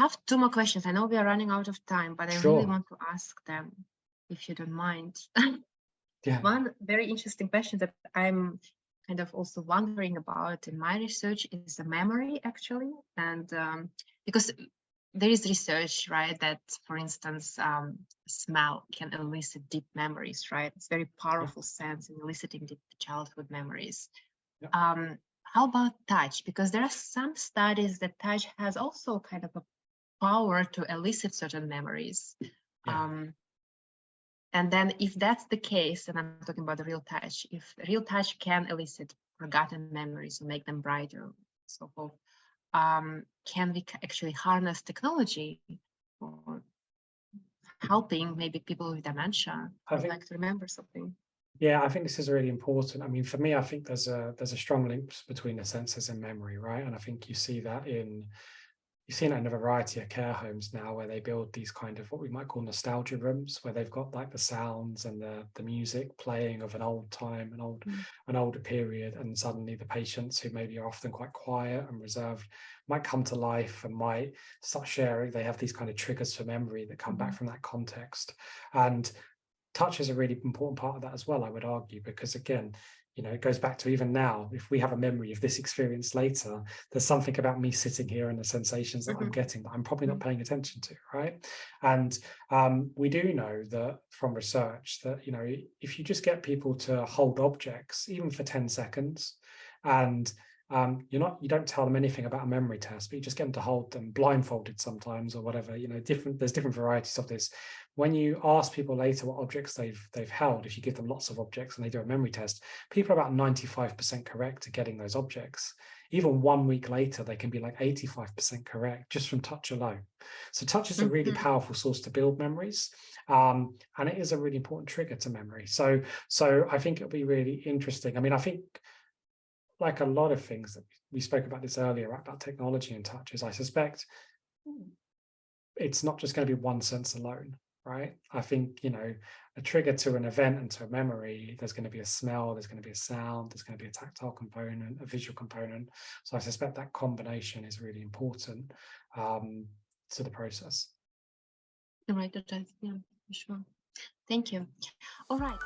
have two more questions. I know we are running out of time, but I really want to ask them, if you don't mind. Yeah. One very interesting question that I'm kind of also wondering about in my research is the memory, actually. And because there is research, right, that, for instance, smell can elicit deep memories, right? It's very powerful sense in eliciting deep childhood memories. Yeah. How about touch? Because there are some studies that touch has also kind of a power to elicit certain memories. Yeah. And then if that's the case, and I'm talking about the real touch, if real touch can elicit forgotten memories or make them brighter, so forth, can we actually harness technology for helping maybe people with dementia who like to remember something? Yeah, I think this is really important. I mean, for me, I think there's a strong link between the senses and memory, right? And I think you see that you've seen it in a variety of care homes now, where they build these kind of what we might call nostalgia rooms, where they've got like the sounds and the music playing of an old time, an older period, and suddenly the patients, who maybe are often quite quiet and reserved, might come to life and might start sharing. They have these kind of triggers for memory that come back from that context. And touch is a really important part of that as well, I would argue, because again, you know, it goes back to even now, if we have a memory of this experience later, there's something about me sitting here and the sensations that I'm getting that I'm probably not paying attention to, right? And we do know that from research that, you know, if you just get people to hold objects, even for 10 seconds, and you don't tell them anything about a memory test, but you just get them to hold them blindfolded sometimes or whatever, you know, there's different varieties of this. When you ask people later what objects they've held, if you give them lots of objects and they do a memory test, people are about 95% correct at getting those objects. Even 1 week later, they can be like 85% correct just from touch alone. So touch is a really powerful source to build memories. And it is a really important trigger to memory. So I think it'll be really interesting. I mean, I think, like a lot of things that we spoke about this earlier about technology and touches, I suspect it's not just going to be one sense alone, right? I think, you know, a trigger to an event and to a memory, there's going to be a smell, there's going to be a sound, there's going to be a tactile component, a visual component. So I suspect that combination is really important to the process. Right, yeah, sure. Thank you. All right.